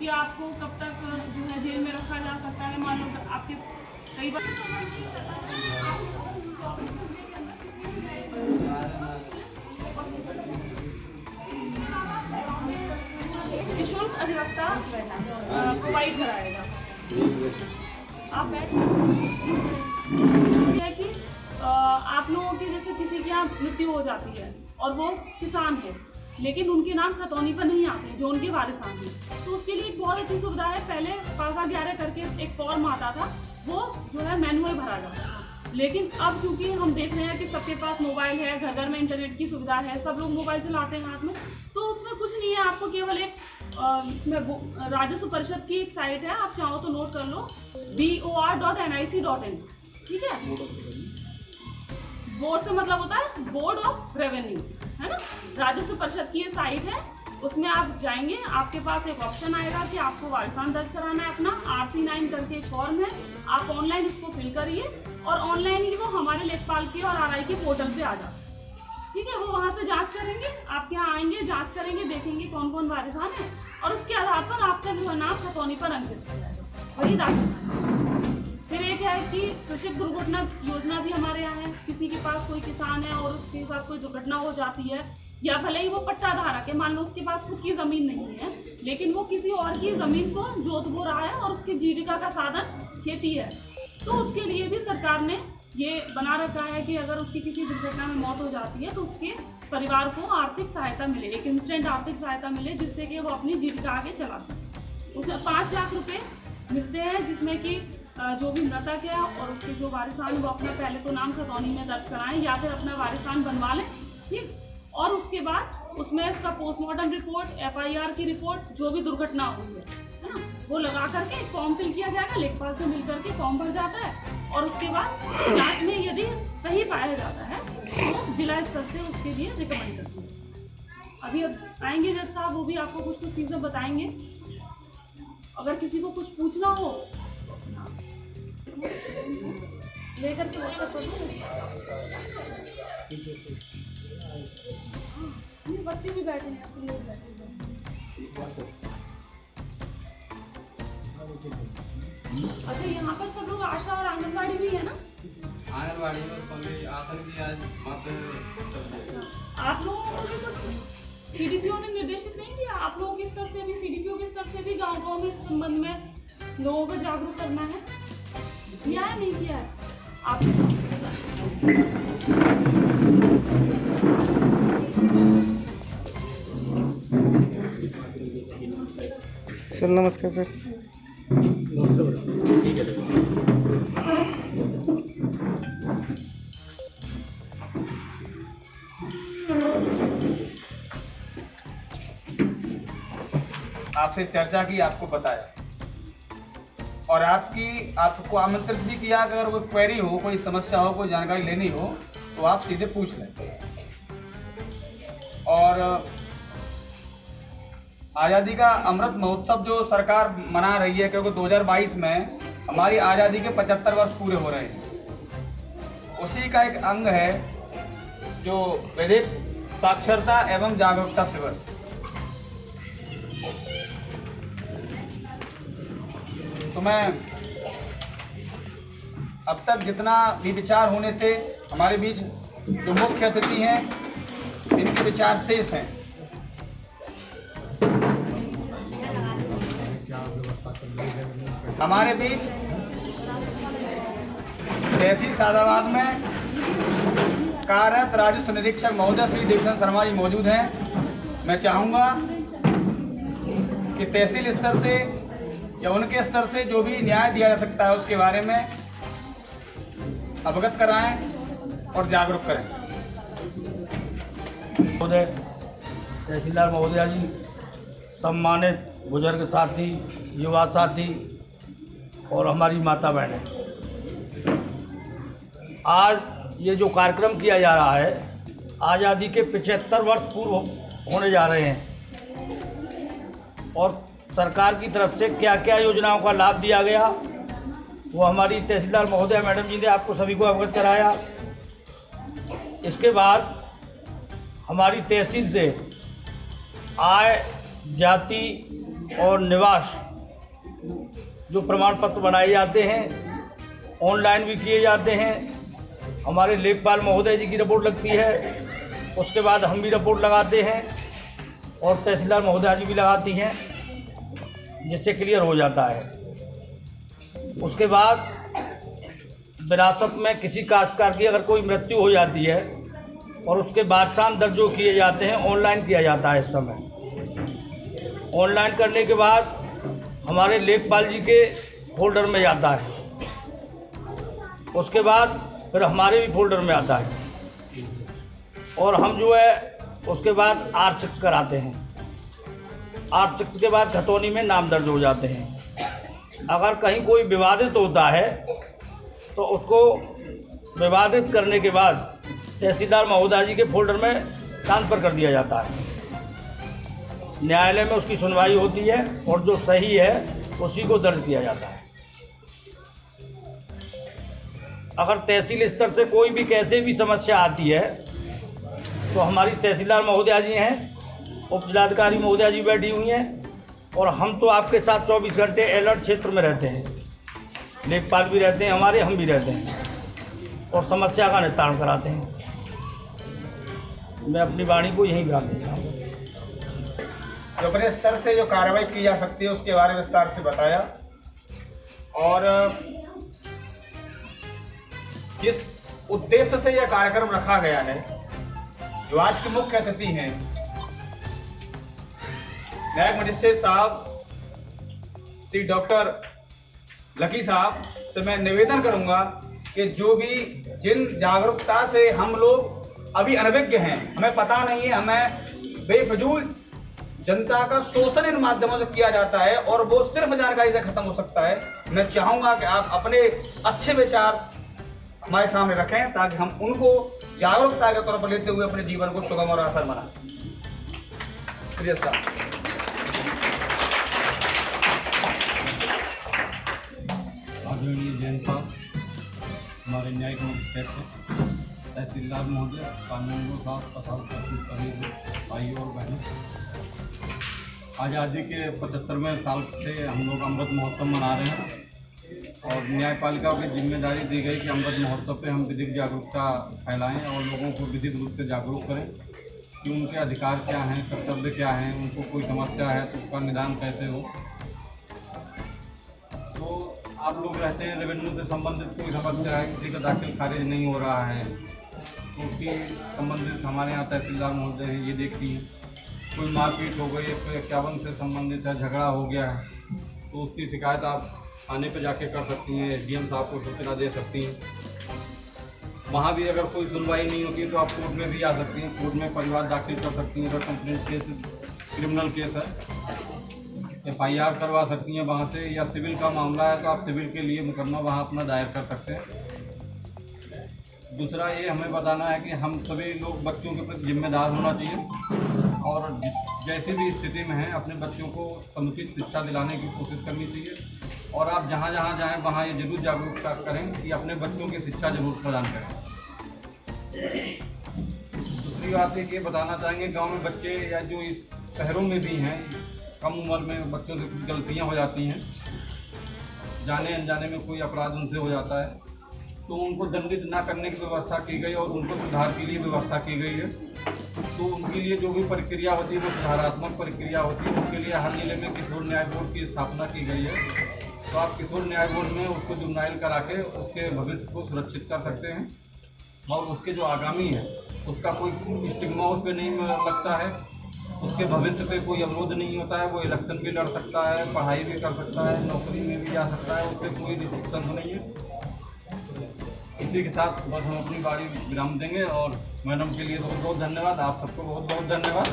कि आपको कब तक जो है जेल में रखा जा सकता है। मान लो आपके कई बार निःशुल्क अधिवक्ता प्रोवाइड कराएगा। आप है कि आप लोगों की जैसे किसी की यहाँ मृत्यु हो जाती है और वो किसान है लेकिन उनके नाम खतौनी पर नहीं आते जो उनके वारिसान हैं, तो उसके लिए एक बहुत अच्छी सुविधा है। पहले पाका 11 करके एक फॉर्म आता था, वो जो है मैनुअल भरा जाता था, लेकिन अब चूंकि हम देख रहे हैं कि सबके पास मोबाइल है, घर घर में इंटरनेट की सुविधा है, सब लोग मोबाइल चलाते हैं हाथ में, तो उसमें कुछ नहीं है। आपको केवल एक इसमें राजस्व परिषद की एक साइट है, आप चाहो तो नोट कर लो, bor.nic.in, ठीक है। बोर्ड से मतलब होता है बोर्ड ऑफ रेवेन्यू, है ना। राजस्व परिषद की ये साइट है, उसमें आप जाएंगे, आपके पास एक ऑप्शन आएगा कि आपको वारिसान दर्ज कराना है अपना। RC9 करके एक फॉर्म है, आप ऑनलाइन उसको फिल करिए और ऑनलाइन ही वो हमारे लेखपाल के और RI के पोर्टल पे आ जाता है, ठीक है। वो वहाँ से जांच करेंगे, आपके यहाँ आएंगे, जांच करेंगे, देखेंगे कौन कौन वारिसान है और उसके आधार पर आपका जो नाम खतौनी पर अंकित हो जाएगा, वही दाखिल। फिर एक है कि कृषक दुर्घटना योजना भी हमारे यहाँ है। किसी के पास कोई किसान है और उसके साथ कोई दुर्घटना हो जाती है, या भले ही वो पट्टा धारक है, मान लो उसके पास खुद की जमीन नहीं है लेकिन वो किसी और की जमीन को जोत बो रहा है और उसकी जीविका का साधन खेती है, तो उसके लिए भी सरकार ने ये बना रखा है कि अगर उसकी किसी दुर्घटना में मौत हो जाती है तो उसके परिवार को आर्थिक सहायता मिले, एक इंस्टेंट आर्थिक सहायता मिले, जिससे कि वो अपनी जीविका आगे चला सके। उसमें 5 लाख रुपए मिलते हैं, जिसमें कि जो भी मृतक है और उसके जो वारिसान वो अपना पहले तो नाम खतौनी में दर्ज कराएं या फिर अपना वारिसान बनवा लें, ठीक। और उसके बाद उसमें उसका पोस्टमार्टम रिपोर्ट, FIR की रिपोर्ट, जो भी दुर्घटना हुई है ना, वो लगा करके एक फॉर्म फिल किया जाएगा, लेखपाल से मिल करके फॉर्म भर जाता है और उसके बाद जांच में यदि सही पाया जाता है तो जिला स्तर से उसके लिए रिकमेंड करती है। अभी अब आएंगे जज साहब, वो भी आपको कुछ कुछ चीज़ें बताएंगे। अगर किसी को कुछ पूछना हो लेकर के WhatsApp कर दो। बच्चे भी बैठे हैं, लोग बैठे हैं। अच्छा, यहाँ पर सब लोग आशा और आंगनबाड़ी भी है ना? आंगनबाड़ी में आसन भी आज आप लोगों को भी कुछ CDPO ने निर्देशित नहीं किया? आप लोगों के स्तर से भी, CDPO के स्तर से भी गाँव-गाँव में इस संबंध में लोगों को जागरूक करना है? किया है, नहीं किया है आपने? सर नमस्कार सर। ठीक है। आपसे चर्चा की, आपको बताया और आपको आमंत्रित भी किया कि अगर कोई क्वेरी हो, कोई समस्या हो, कोई जानकारी लेनी हो तो आप सीधे पूछ लें। और आज़ादी का अमृत महोत्सव जो सरकार मना रही है, क्योंकि 2022 में हमारी आज़ादी के 75 वर्ष पूरे हो रहे हैं, उसी का एक अंग है जो विधिक साक्षरता एवं जागरूकता शिविर। तो मैं अब तक जितना भी विचार होने थे हमारे बीच, जो मुख्य अतिथि हैं इनके विचार शेष हैं। हमारे बीच तहसील सादाबाद में कार्यरत राजस्व निरीक्षक महोदय श्री देवचंद शर्मा जी मौजूद हैं। मैं चाहूँगा कि तहसील स्तर से या उनके स्तर से जो भी न्याय दिया जा सकता है उसके बारे में अवगत कराएं और जागरूक करें। महोदय, तहसीलदार महोदया जी, सम्मानित बुजुर्ग साथी, युवा साथी और हमारी माता बहनें, आज ये जो कार्यक्रम किया जा रहा है, आज़ादी के 75 वर्ष पूर्व होने जा रहे हैं और सरकार की तरफ से क्या क्या योजनाओं का लाभ दिया गया वो हमारी तहसीलदार महोदया मैडम जी ने आपको सभी को अवगत कराया। इसके बाद हमारी तहसील से आय, जाति, और निवास जो प्रमाण पत्र बनाए जाते हैं, ऑनलाइन भी किए जाते हैं। हमारे लेखपाल महोदय जी की रिपोर्ट लगती है, उसके बाद हम भी रिपोर्ट लगाते हैं और तहसीलदार महोदया जी भी लगाती हैं, जिससे क्लियर हो जाता है। उसके बाद विरासत में किसी काश्तकार की अगर कोई मृत्यु हो जाती है और उसके वारसान दर्ज जो किए जाते हैं, ऑनलाइन किया जाता है। इस समय ऑनलाइन करने के बाद हमारे लेखपाल जी के फोल्डर में जाता है, उसके बाद फिर हमारे भी फोल्डर में आता है और हम जो है उसके बाद R6 कराते हैं। R6 के बाद खतौनी में नाम दर्ज हो जाते हैं। अगर कहीं कोई विवादित होता है तो उसको विवादित करने के बाद तहसीलदार महोदया जी के फोल्डर में ट्रांसफ़र कर दिया जाता है। न्यायालय में उसकी सुनवाई होती है और जो सही है उसी को दर्ज किया जाता है। अगर तहसील स्तर से कोई भी कैसे भी समस्या आती है तो हमारी तहसीलदार महोदया जी हैं, उप जिलाधिकारी महोदया जी बैठी हुई हैं और हम तो आपके साथ 24 घंटे अलर्ट क्षेत्र में रहते हैं। लेखपाल भी रहते हैं हमारे, हम भी रहते हैं और समस्या का निस्तारण कराते हैं। मैं अपनी वाणी को यहीं विराम देता हूँ। जो अपने स्तर से जो कार्रवाई की जा सकती है उसके बारे में विस्तार से बताया और जिस उद्देश्य से यह कार्यक्रम रखा गया है, जो आज के मुख्य अतिथि हैं न्यायिक मजिस्ट्रेट साहब श्री डॉक्टर लकी साहब से मैं निवेदन करूंगा कि जो भी जिन जागरूकता से हम लोग अभी अनभिज्ञ हैं, हमें पता नहीं है, हमें बेफजूल जनता का शोषण इन माध्यमों से किया जाता है और वो सिर्फ जानकारी से खत्म हो सकता है। मैं चाहूंगा कि आप अपने अच्छे विचार हमारे सामने रखें ताकि हम उनको जागरूकता के तौर पर लेते हुए अपने जीवन को सुगम और आसान बनाएं। आदरणीय जैन साहब, हमारे न्यायिक मजिस्ट्रेट से तहसीलदार महोदय, कानूनगो साहब तथा उपस्थित सभी भाइयों और बहनों, आज़ादी के 75वें साल से हम लोग अमृत महोत्सव मना रहे हैं और न्यायपालिका को जिम्मेदारी दी गई कि अमृत महोत्सव पे हम विधिक जागरूकता फैलाएं और लोगों को विधिक रूप से जागरूक करें कि उनके अधिकार क्या हैं, कर्तव्य क्या हैं, उनको कोई समस्या है तो उसका निदान कैसे हो। तो आप लोग रहते हैं, रेवेन्यू से संबंधित कोई समस्या है, किसी का दाखिल खारिज नहीं हो रहा है तो उसकी संबंधित हमारे यहाँ तहसीलदार महोदय हैं, ये देखती हैं। कोई मारपीट हो गई, 151 से संबंधित है, झगड़ा हो गया है तो उसकी शिकायत आप थाने पर जाके कर सकती हैं, SDM साहब को सूचना दे सकती हैं। वहाँ भी अगर कोई सुनवाई नहीं होती तो आप कोर्ट में भी आ सकती हैं, कोर्ट में परिवार दाखिल कर सकती हैं। अगर कंप्लेंट केस क्रिमिनल केस है, FIR करवा सकती हैं वहाँ से, या सिविल का मामला है तो आप सिविल के लिए मुकदमा वहाँ अपना दायर कर सकते हैं। दूसरा ये हमें बताना है कि हम सभी लोग बच्चों के प्रति जिम्मेदार होना चाहिए और जैसी भी स्थिति में हैं अपने बच्चों को समुचित शिक्षा दिलाने की कोशिश करनी चाहिए और आप जहाँ जहाँ जाएँ वहाँ ये जरूर जागरूकता करें कि अपने बच्चों की शिक्षा जरूर प्रदान करें। दूसरी बात ये बताना चाहेंगे, गांव में बच्चे या जो इस शहरों में भी हैं, कम उम्र में बच्चों से कुछ गलतियाँ हो जाती हैं, जाने अनजाने में कोई अपराध उनसे हो जाता है तो उनको दंडित ना करने की व्यवस्था की गई और उनको सुधार के लिए व्यवस्था की गई है। तो उनके लिए जो भी प्रक्रिया होती है वो सुधारात्मक प्रक्रिया होती है। उसके लिए हर जिले में किशोर न्याय बोर्ड की स्थापना की गई है। तो आप किशोर न्याय बोर्ड में उसको जुर्नाइल करा के उसके भविष्य को सुरक्षित कर सकते हैं और उसके जो आगामी है उसका कोई स्टिग्मा उस पर नहीं लगता है, उसके भविष्य पे कोई अवरोध नहीं होता है। वो इलेक्शन भी लड़ सकता है, पढ़ाई भी कर सकता है, नौकरी में भी जा सकता है, उससे कोई रिस्ट्रिक्शन नहीं है। इसी के साथ बस हम अपनी बारी विराम देंगे और मैडम के लिए बहुत बहुत धन्यवाद, आप सबको बहुत बहुत धन्यवाद।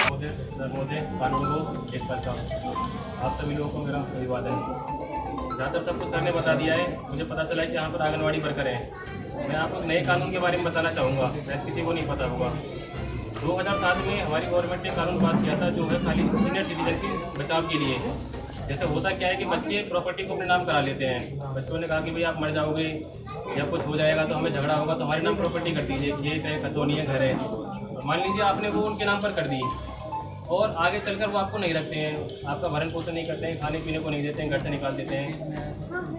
महोदय कानूनगो एक करता हूँ, आप सभी लोगों को मेरा अभिवादन है। जहाँ तक सबको सर ने बता दिया है, मुझे पता चला है कि यहाँ पर आंगनवाड़ी वर्कर हैं। मैं आपको नए कानून के बारे में बताना चाहूँगा, शायद किसी को नहीं पता होगा। 2007 में हमारी गवर्नमेंट ने कानून पास किया था जो है खाली सीनियर सिटीजन के बचाव के लिए। जैसे होता क्या है कि बच्चे प्रॉपर्टी को अपने नाम करा लेते हैं। बच्चों ने कहा कि भाई आप मर जाओगे या कुछ हो जाएगा तो हमें झगड़ा होगा तो हमारे नाम प्रॉपर्टी कर दीजिए, खेत है, खतौनी है, घर है। मान लीजिए आपने वो उनके नाम पर कर दी और आगे चलकर वो आपको नहीं रखते हैं, आपका भरण पोषण नहीं करते हैं, खाने पीने को नहीं देते हैं, घर से निकाल देते हैं।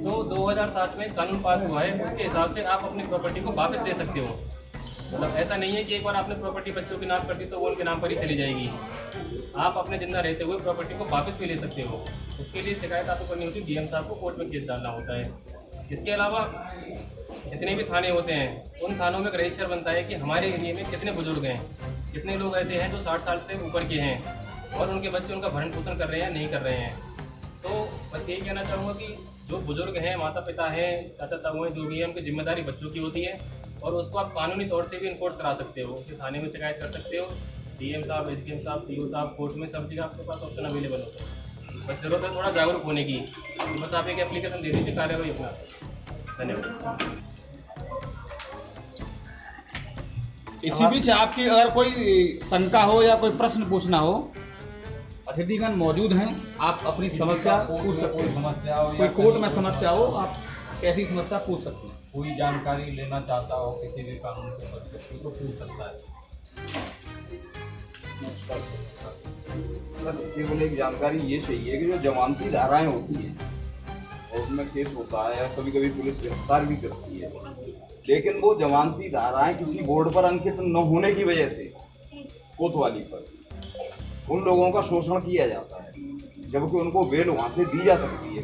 तो 2007 में कानून पास हुआ है, उसके हिसाब से आप अपनी प्रॉपर्टी को वापस ले सकते हो। मतलब ऐसा नहीं है कि एक बार आपने प्रॉपर्टी बच्चों के नाम कर दी तो वो उनके नाम पर ही चली जाएगी। आप अपने जिंदा रहते हुए प्रॉपर्टी को वापस भी ले सकते हो। उसके लिए शिकायत आपको करनी होती है, डीएम साहब को कोर्ट में केस डालना होता है। इसके अलावा जितने भी थाने होते हैं उन थानों में एक रजिस्टर बनता है कि हमारे एरिया में कितने बुजुर्ग हैं, कितने लोग ऐसे हैं जो 60 साल से ऊपर के हैं और उनके बच्चे उनका भरण पोषण कर रहे हैं नहीं कर रहे हैं। तो बस यही कहना चाहूँगा कि जो बुजुर्ग हैं, माता पिता हैं, चाचा ताऊ हैं, जो भी है, उनकी जिम्मेदारी बच्चों की होती है और उसको आप कानूनी तौर से भी इन्फोर्स करा सकते हो कि थाने में शिकायत कर सकते हो। डीएम साहब, एसडीएम साहब, सीओ साहब, कोर्ट में सब जगह आपके पास ऑप्शन अवेलेबल होता है। बस जरूरत है थोड़ा जागरूक होने की। तो बस आप एक एप्लीकेशन दे दीजिए कार्रवाई अपना। धन्यवाद। इसी बीच आपकी अगर कोई शंका हो या कोई प्रश्न पूछना हो, अतिथिगण मौजूद हैं, आप अपनी समस्या पूछ सकते हैं। समस्या हो कोई या कोर्ट में समस्या हो, आप ऐसी समस्या पूछ सकते हैं। कोई जानकारी लेना चाहता हो किसी भी कानून के प्रति तो पूछ सकता है। सर, केवल एक जानकारी ये चाहिए कि जो जमानती धाराएं होती हैं और उसमें केस होता है, कभी कभी पुलिस गिरफ्तार भी करती है, लेकिन वो जमानती धाराएं किसी बोर्ड पर अंकित न होने की वजह से कोतवाली पर उन लोगों का शोषण किया जाता है, जबकि उनको बेल वहाँ से दी जा सकती है।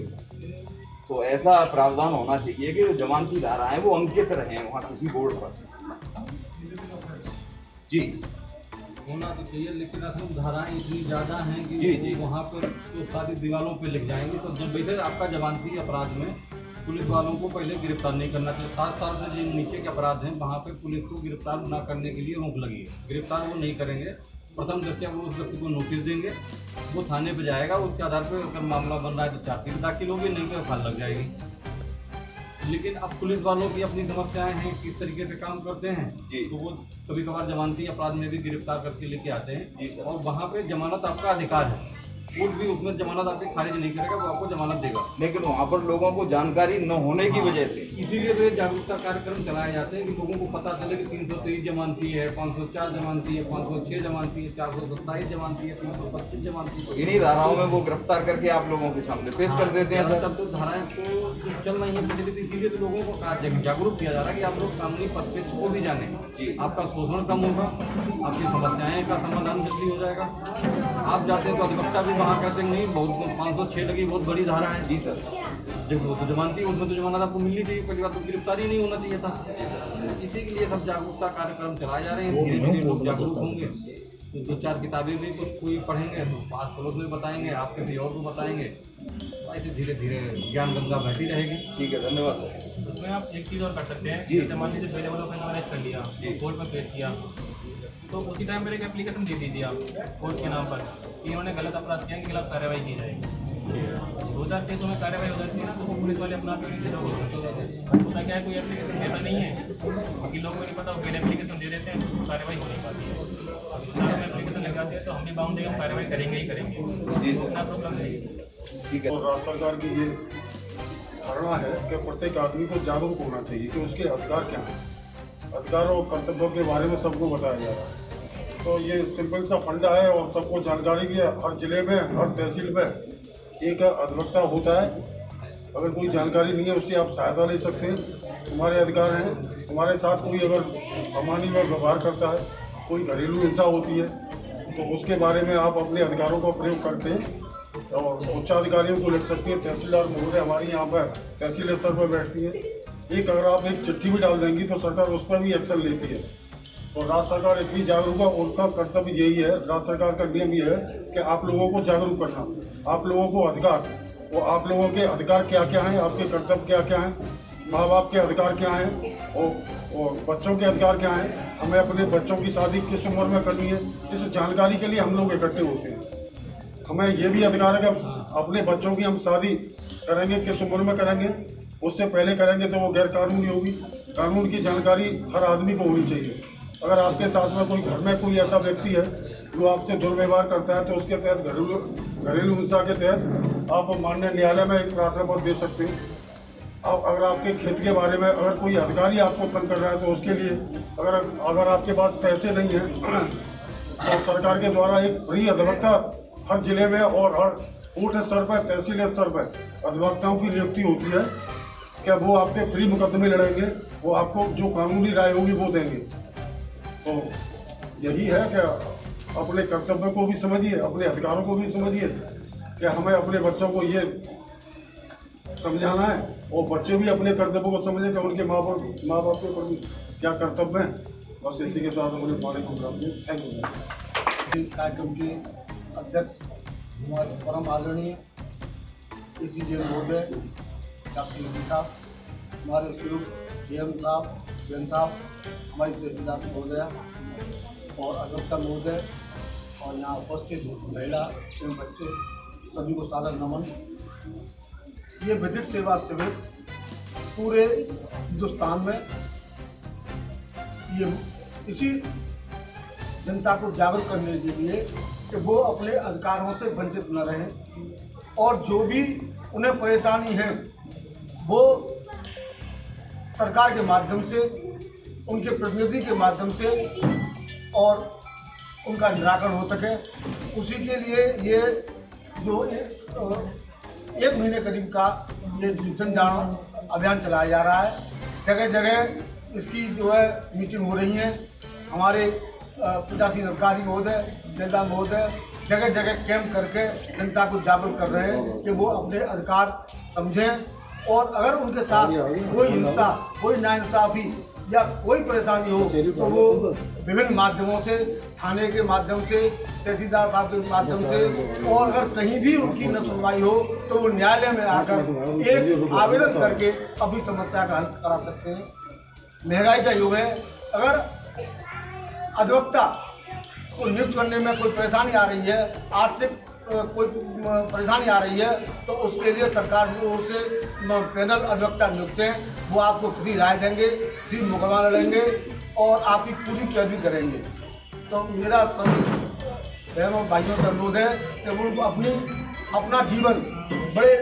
तो ऐसा प्रावधान होना चाहिए कि जो जमानती धाराएं वो अंकित रहें वहाँ किसी बोर्ड पर। जी होना तो चाहिए, लेकिन असल धाराएं इतनी ज़्यादा हैं कि जी। वहाँ पर तो सारी दीवारों पे लिख जाएंगे। तो जब वैसे आपका जमानती अपराध में पुलिस वालों को पहले गिरफ्तार नहीं करना चाहिए। 7 साल से जो नीचे के अपराध हैं वहाँ पे पुलिस को गिरफ्तार न करने के लिए रोक लगी है। गिरफ्तार वो नहीं करेंगे। प्रथम दृष्टया वो उस व्यक्ति को नोटिस देंगे, वो थाने पे जाएगा, उसके आधार पर अगर मामला बन रहा है तो चार्जशीट दाखिल होगी, नहीं तो फाल लग जाएगी। लेकिन अब पुलिस वालों की अपनी समस्याएं हैं, किस तरीके से काम करते हैं जी। तो वो कभी कभार जमानती अपराध में भी गिरफ्तार करके लेके आते हैं जी सर। और वहाँ पे जमानत आपका अधिकार है, कोर्ट भी उसमें जमानत आपकी खारिज नहीं करेगा, वो आपको जमानत देगा। लेकिन वहाँ पर लोगों को जानकारी न होने की वजह से इसीलिए तो ये जागरूकता कार्यक्रम चलाए जाते हैं कि लोगों को पता चले कि 323 जमानती है, 504 जमानती है, 506 जमानती है, 427 जमानती है, 325 जमानती है। इन्हीं धाराओं में वो गिरफ्तार करके आप लोगों के सामने पेश कर देते हैं सर। तब तो धाराएं तो जो चल रही है प्रचलित, इसीलिए तो लोगों को जागरूक किया जा रहा है कि आप लोग कानूनी पक्ष को भी जाने जी। आपका शोषण कम होगा, आपकी समस्याएं का समाधान जल्दी हो जाएगा। आप जाते हैं तो अधिवक्ता भी वहाँ कहते हैं नहीं बहुत 506 लगी, बहुत बड़ी धारा है। जी सर। जब वो तो जमानती उसमें तो जमानत आपको मिलनी चाहिए, पहली बात तो गिरफ्तारी नहीं होना चाहिए था। इसी के लिए सब जागरूकता कार्यक्रम चलाए जा रहे हैं। धीरे धीरे लोग जागरूक होंगे तो 2-4 किताबें भी कुछ कोई पढ़ेंगे तो पास पड़ोस में बताएंगे, आपके भी और को बताएंगे, तो ऐसे धीरे धीरे ज्ञान गंगा बहती रहेगी। ठीक है, धन्यवाद सर। उसमें आप एक चीज़ और कर सकते हैं। जी। जैसे मान लीजिए पहले वालों को अरेस्ट कर लिया, कोर्ट में पेश किया, तो उसी टाइम पर एक एप्लीकेशन दे दीजिए आप कोर्ट के नाम पर कि इन्होंने गलत अपराध किया, इनके खिलाफ कार्रवाई की जाएगी। 2-4 केसों में कार्रवाई हो जाती है ना, तो वो पुलिस वाले अपना होता क्या है, कोई एप्लीकेशन देता नहीं है, बाकी लोगों को नहीं पता, वो पहले एप्लीकेशन दे देते हैं तो कार्रवाई हो नहीं पाती है। अब हम एप्लीकेशन लगाते हैं तो हम भी बाउंड है, हम कार्रवाई करेंगे ही करेंगे। जी इतना प्रॉब्लम नहीं है। ठीक है। और राज्य सरकार की ये धारणा है कि प्रत्येक आदमी को जागरूक होना चाहिए कि उसके अधिकार क्या हैं। अधिकार और कर्तव्यों के बारे में सबको बताया जा रहा है। तो ये सिंपल सा फंडा है और सबको जानकारी भी है। हर जिले में, हर तहसील में एक अधिवक्ता होता है। अगर कोई जानकारी नहीं है उससे आप सहायता ले सकते हैं। तुम्हारे अधिकार हैं। तुम्हारे साथ कोई अगर अमानवीय व्यवहार करता है, कोई घरेलू हिंसा होती है, तो उसके बारे में आप अपने अधिकारों का प्रयोग करते हैं और उच्चाधिकारियों को लिख सकती हैं। तहसीलदार महोदय हमारी यहाँ पर तहसील स्तर पर बैठती हैं। एक अगर आप एक चिट्ठी भी डाल देंगी तो सरकार उस पर भी एक्शन लेती है। तो राज्य सरकार इतनी जागरूक है, उनका कर्तव्य यही है, राज्य सरकार का नियम ये है कि आप लोगों को जागरूक करना, आप लोगों को अधिकार, वो आप लोगों के अधिकार क्या क्या हैं, आपके कर्तव्य क्या क्या हैं, माँ बाप के अधिकार क्या हैं और बच्चों के अधिकार क्या हैं। हमें अपने बच्चों की शादी किस उम्र में करनी है, इस जानकारी के लिए हम लोग इकट्ठे होते हैं। हमें ये भी अधिकार है कि अपने बच्चों की हम शादी करेंगे किस उम्र में करेंगे, उससे पहले करेंगे तो वो गैर कानूनी होगी। कानून की जानकारी हर आदमी को होनी चाहिए। अगर आपके साथ में कोई घर में कोई ऐसा व्यक्ति है जो आपसे दुर्व्यवहार करता है तो उसके तहत घरेलू हिंसा के तहत आप माननीय न्यायालय में एक प्रार्थना पत्र दे सकते हैं। अब अगर आपके खेत के बारे में अगर कोई अधिकारी आपको तंग कर रहा है तो उसके लिए अगर आपके पास पैसे नहीं हैं और सरकार के द्वारा एक फ्री अधिवक्ता हर जिले में और हर कोर्ट स्तर पर, तहसील स्तर पर अधिवक्ताओं की नियुक्ति होती है कि वो आपके फ्री मुकदमे लड़ेंगे, वो आपको जो कानूनी राय होगी वो देंगे। तो यही है कि अपने कर्तव्य को भी समझिए, अपने अधिकारों को भी समझिए कि हमें अपने बच्चों को ये समझाना है और बच्चे भी अपने कर्तव्य को समझें कि उनके माँ बाप के प्रति क्या कर्तव्य हैं। बस इसी के साथ मुझे पाने को थैंक यू। कार्यक्रम के अध्यक्ष हमारे परम आदरणीय ACJ महोदय डॉक्टर योगी साहब, हमारे सहयोग JM साहब, जैन साहब, हमारी तहसीलदार महोदया और अधिवक्ता महोदय और यहाँ उपस्थित महिला एवं बच्चे सभी को सादर नमन। ये विधिक सेवा शिविर पूरे हिंदुस्तान में ये इसी जनता को जागरूक करने के लिए कि वो अपने अधिकारों से वंचित न रहें और जो भी उन्हें परेशानी है वो सरकार के माध्यम से, उनके प्रतिनिधि के माध्यम से और उनका निराकरण हो सके। उसी के लिए ये जो एक महीने करीब का ये जन जागरण अभियान चलाया जा रहा है। जगह जगह इसकी जो है मीटिंग हो रही है। हमारे पीठासीन अधिकारी महोदय, जैलदार महोदय जगह जगह कैंप करके जनता को जागरूक कर रहे हैं कि वो अपने अधिकार समझें और अगर उनके साथ कोई हिंसा, कोई नाइंसाफ़ी या कोई परेशानी हो तो वो विभिन्न माध्यमों से, थाने के माध्यम से, तहसीलदार साहब के माध्यम से और अगर कहीं भी उनकी न सुनवाई हो तो वो न्यायालय में आकर एक आवेदन करके अपनी समस्या का हल करा सकते हैं। महंगाई का युग है, अगर अधिवक्ता को नियुक्त करने में कोई परेशानी आ रही है, आर्थिक कोई परेशानी आ रही है तो उसके लिए सरकार की ओर से पैनल अधिवक्ता नियुक्त हैं, वो आपको फ्री राय देंगे, फ्री मुकदमा लड़ेंगे और आपकी पूरी केयर भी करेंगे। तो मेरा बहनों भाइयों से अनुरोध है कि वो अपना जीवन बड़े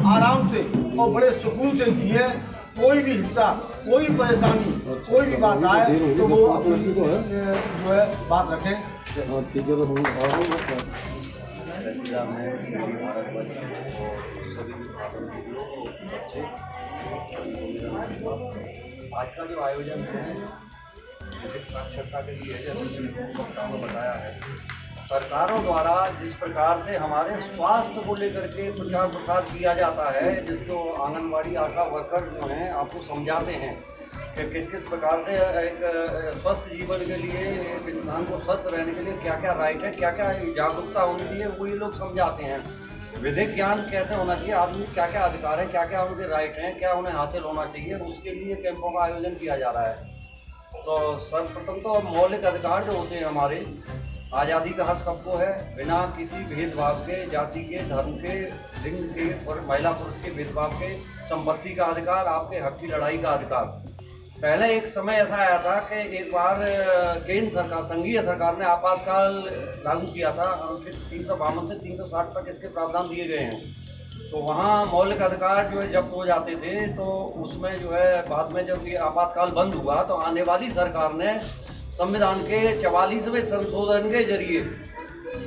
आराम से और बड़े सुकून से जिए। कोई भी हिंसा, कोई परेशानी, कोई भी बात आए तो वो अपनी जो है बात रखें। आज का जो आयोजन है विधिक साक्षरता के लिए, जैसे वक्ताओं ने बताया है, सरकारों द्वारा जिस प्रकार से हमारे स्वास्थ्य को लेकर के प्रचार प्रसार किया जाता है, जिसको आंगनबाड़ी आशा वर्कर जो हैं आपको समझाते हैं कि किस किस प्रकार से एक स्वस्थ जीवन के लिए, एक इंसान को स्वस्थ रहने के लिए क्या क्या राइट है, क्या क्या जागरूकता होनी चाहिए, वो ये लोग समझाते हैं। विधिक ज्ञान कैसे होना चाहिए, आदमी क्या क्या अधिकार है, क्या क्या उनके राइट हैं, क्या उन्हें हासिल होना चाहिए, उसके लिए कैंपों का आयोजन किया जा रहा है। तो सर्वप्रथम तो मौलिक अधिकार जो होते हैं हमारे, आज़ादी का हक सबको है, बिना किसी भेदभाव के, जाति के, धर्म के, लिंग के और महिला पुरुष के भेदभाव के, संपत्ति का अधिकार, आपके हक की लड़ाई का अधिकार। पहले एक समय ऐसा आया था कि एक बार केंद्र सरकार, संघीय सरकार ने आपातकाल लागू किया था, 352 से 360 तक इसके प्रावधान दिए गए हैं। तो वहाँ मौलिक अधिकार जो है जब्त हो जाते थे, तो उसमें जो है बाद में जब ये आपातकाल बंद हुआ तो आने वाली सरकार ने संविधान के 44वें संशोधन के जरिए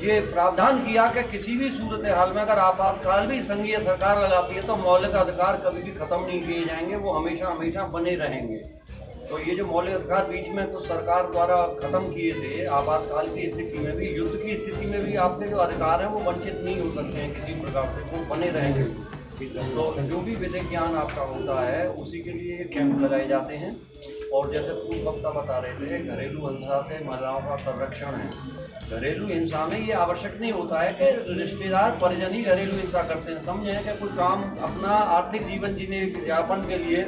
ये प्रावधान किया कि किसी भी सूरत हाल में अगर आपातकाल भी संघीय सरकार लगाती है तो मौलिक अधिकार कभी भी ख़त्म नहीं किए जाएंगे, वो हमेशा हमेशा बने रहेंगे। तो ये जो मौलिक अधिकार बीच में कुछ सरकार द्वारा ख़त्म किए थे, आपातकाल की स्थिति में भी, युद्ध की स्थिति में भी आपके जो अधिकार हैं वो वंचित नहीं हो सकते हैं किसी प्रकार से, वो बने रहेंगे। तो जो भी विधिक ज्ञान आपका होता है उसी के लिए कैंप लगाए जाते हैं। और जैसे पूर्व वक्ता बता रहे थे, घरेलू हिंसा से महिलाओं का संरक्षण है। घरेलू हिंसा में ये आवश्यक नहीं होता है कि रिश्तेदार परिजन ही घरेलू हिंसा करते हैं। समझें कि कोई काम अपना आर्थिक जीवन जीने यापन के लिए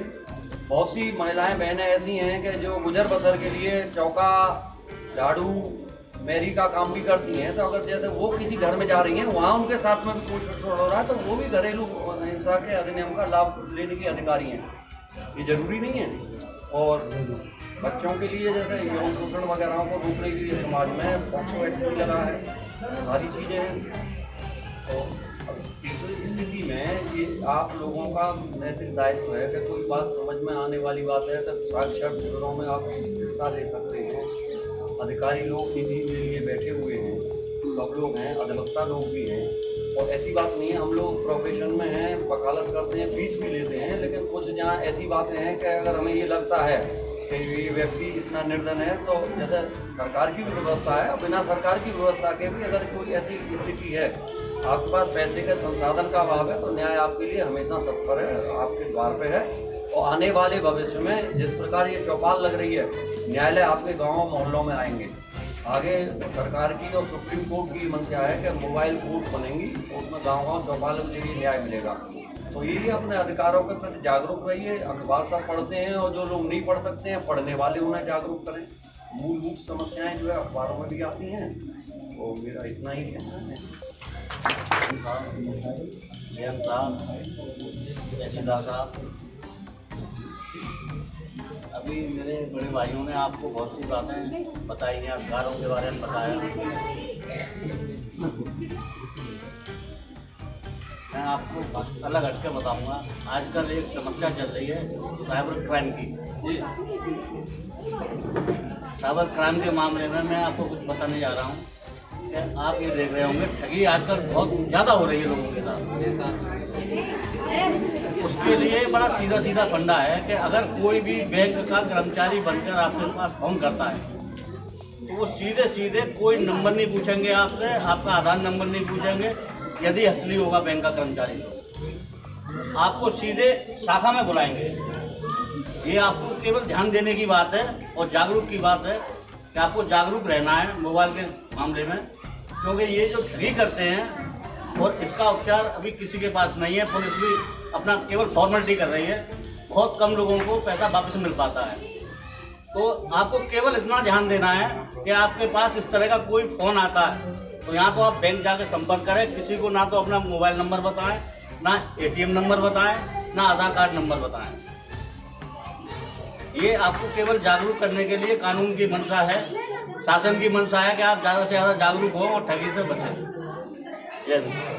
बहुत सी महिलाएं बहनें ऐसी हैं कि जो गुजर बसर के लिए चौका, झाड़ू, मेरी का काम भी करती हैं। तो अगर जैसे वो किसी घर में जा रही हैं, वहाँ उनके साथ में भी कुछ शोषण हो रहा है तो वो भी घरेलू हिंसा के अधिनियम का लाभ लेने की अधिकारी हैं। ये जरूरी नहीं है। और बच्चों के लिए जैसे यौन शोषण वगैरह को रोकने के लिए समाज में पॉक्सो एक्ट भी लगा है, सारी चीज़ें हैं। तो इस स्थिति में ये आप लोगों का नैतिक दायित्व है कि कोई बात समझ में आने वाली बात है तो साक्षर शिविरों में आप हिस्सा ले सकते हैं। अधिकारी लोग ईडी के लिए बैठे हुए हैं, सब लोग हैं, अधिवक्ता लोग भी हैं। और ऐसी बात नहीं है, हम लोग प्रोफेशन में हैं, वकालत करते हैं, फीस भी लेते हैं, लेकिन कुछ जहाँ ऐसी बातें हैं कि अगर हमें ये लगता है कि ये व्यक्ति इतना निर्धन है, तो जैसे सरकार की भी व्यवस्था है और बिना सरकार की व्यवस्था के भी अगर कोई ऐसी स्थिति है, आपके पास पैसे के संसाधन का अभाव है, तो न्याय आपके लिए हमेशा तत्पर है, आपके द्वार पे है। और आने वाले भविष्य में जिस प्रकार ये चौपाल लग रही है, न्यायालय आपके गाँव मोहल्लों में आएंगे। आगे सरकार की और सुप्रीम कोर्ट की मंशा है कि मोबाइल कोर्ट बनेंगी, उसमें गाँव चौपाल के लिए न्याय मिलेगा। तो यही अपने अधिकारों के प्रति जागरूक रहिए। अखबार सब पढ़ते हैं और जो लोग नहीं पढ़ सकते हैं, पढ़ने वाले उन्हें जागरूक करें। मूलभूत समस्याएं जो है अखबारों में भी आती हैं। तो मेरा इतना ही कहना है। अभी मेरे बड़े भाइयों ने आपको बहुत सी बातें बताई हैं, अखबारों के बारे में बताया। मैं आपको अलग हट के बताऊँगा। आजकल एक समस्या चल रही है साइबर क्राइम की। साइबर क्राइम के मामले में मैं आपको कुछ बताने जा रहा हूँ कि आप ये देख रहे होंगे ठगी आजकल बहुत ज़्यादा हो रही है लोगों के साथ। उसके लिए बड़ा सीधा सीधा फंडा है कि अगर कोई भी बैंक का कर्मचारी बनकर आपके पास फोन करता है, तो वो सीधे सीधे कोई नंबर नहीं पूछेंगे आपसे, आपका आधार नंबर नहीं पूछेंगे। यदि असली होगा बैंक का कर्मचारी तो आपको सीधे शाखा में बुलाएंगे। ये आपको केवल ध्यान देने की बात है और जागरूक की बात है कि आपको जागरूक रहना है मोबाइल के मामले में, क्योंकि ये जो ठगी करते हैं और इसका उपचार अभी किसी के पास नहीं है। पुलिस भी अपना केवल फॉर्मेलिटी कर रही है, बहुत कम लोगों को पैसा वापस मिल पाता है। तो आपको केवल इतना ध्यान देना है कि आपके पास इस तरह का कोई फ़ोन आता है तो यहाँ तो आप बैंक जाकर संपर्क करें। किसी को ना तो अपना मोबाइल नंबर बताएं, ना ATM नंबर बताएं, ना आधार कार्ड नंबर बताएं। ये आपको केवल जागरूक करने के लिए कानून की मंशा है, शासन की मंशा है कि आप ज़्यादा से ज़्यादा जागरूक हों और ठगी से बचें। जय हिंद।